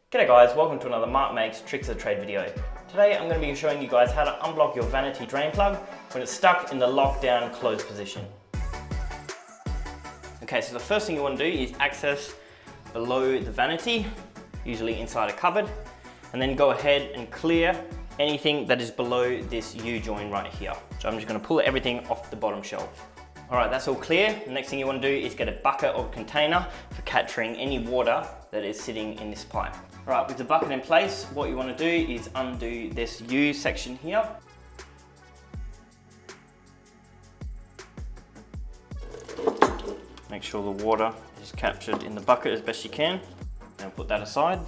G'day guys, welcome to another Mark Makes Tricks of the Trade video. Today I'm going to be showing you guys how to unblock your vanity drain plug when it's stuck in the lockdown closed position. Okay, so the first thing you want to do is access below the vanity, usually inside a cupboard, and then go ahead and clear anything that is below this U-joint right here. So I'm just going to pull everything off the bottom shelf. Alright, that's all clear. The next thing you want to do is get a bucket or container for capturing any water that is sitting in this pipe. Alright, with the bucket in place, what you want to do is undo this U section here. Make sure the water is captured in the bucket as best you can. Now put that aside.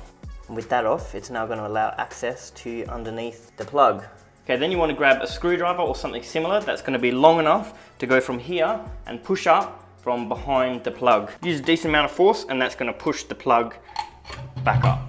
And with that off, it's now going to allow access to underneath the plug. Okay, then you want to grab a screwdriver or something similar that's going to be long enough to go from here and push up from behind the plug. Use a decent amount of force and that's going to push the plug back up.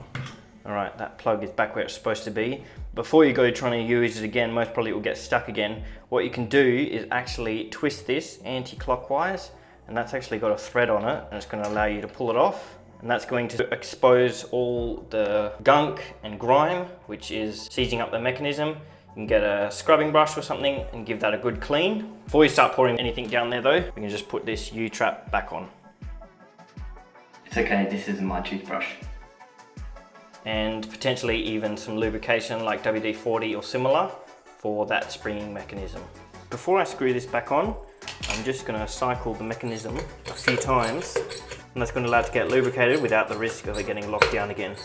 Alright, that plug is back where it's supposed to be. Before you go trying to use it again, most probably it will get stuck again. What you can do is actually twist this anti-clockwise, and that's actually got a thread on it and it's going to allow you to pull it off. And that's going to expose all the gunk and grime which is seizing up the mechanism. You can get a scrubbing brush or something and give that a good clean. Before you start pouring anything down there though, you can just put this U-trap back on. It's okay, this isn't my toothbrush. And potentially even some lubrication like WD-40 or similar for that springing mechanism. Before I screw this back on, I'm just going to cycle the mechanism a few times, and that's going to allow it to get lubricated without the risk of it getting locked down again.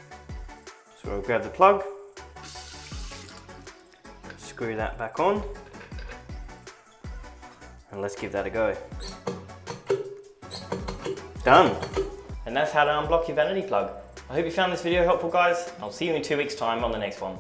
So we'll grab the plug, screw that back on, and let's give that a go. Done! And that's how to unblock your vanity plug. I hope you found this video helpful guys. I'll see you in 2 weeks time on the next one.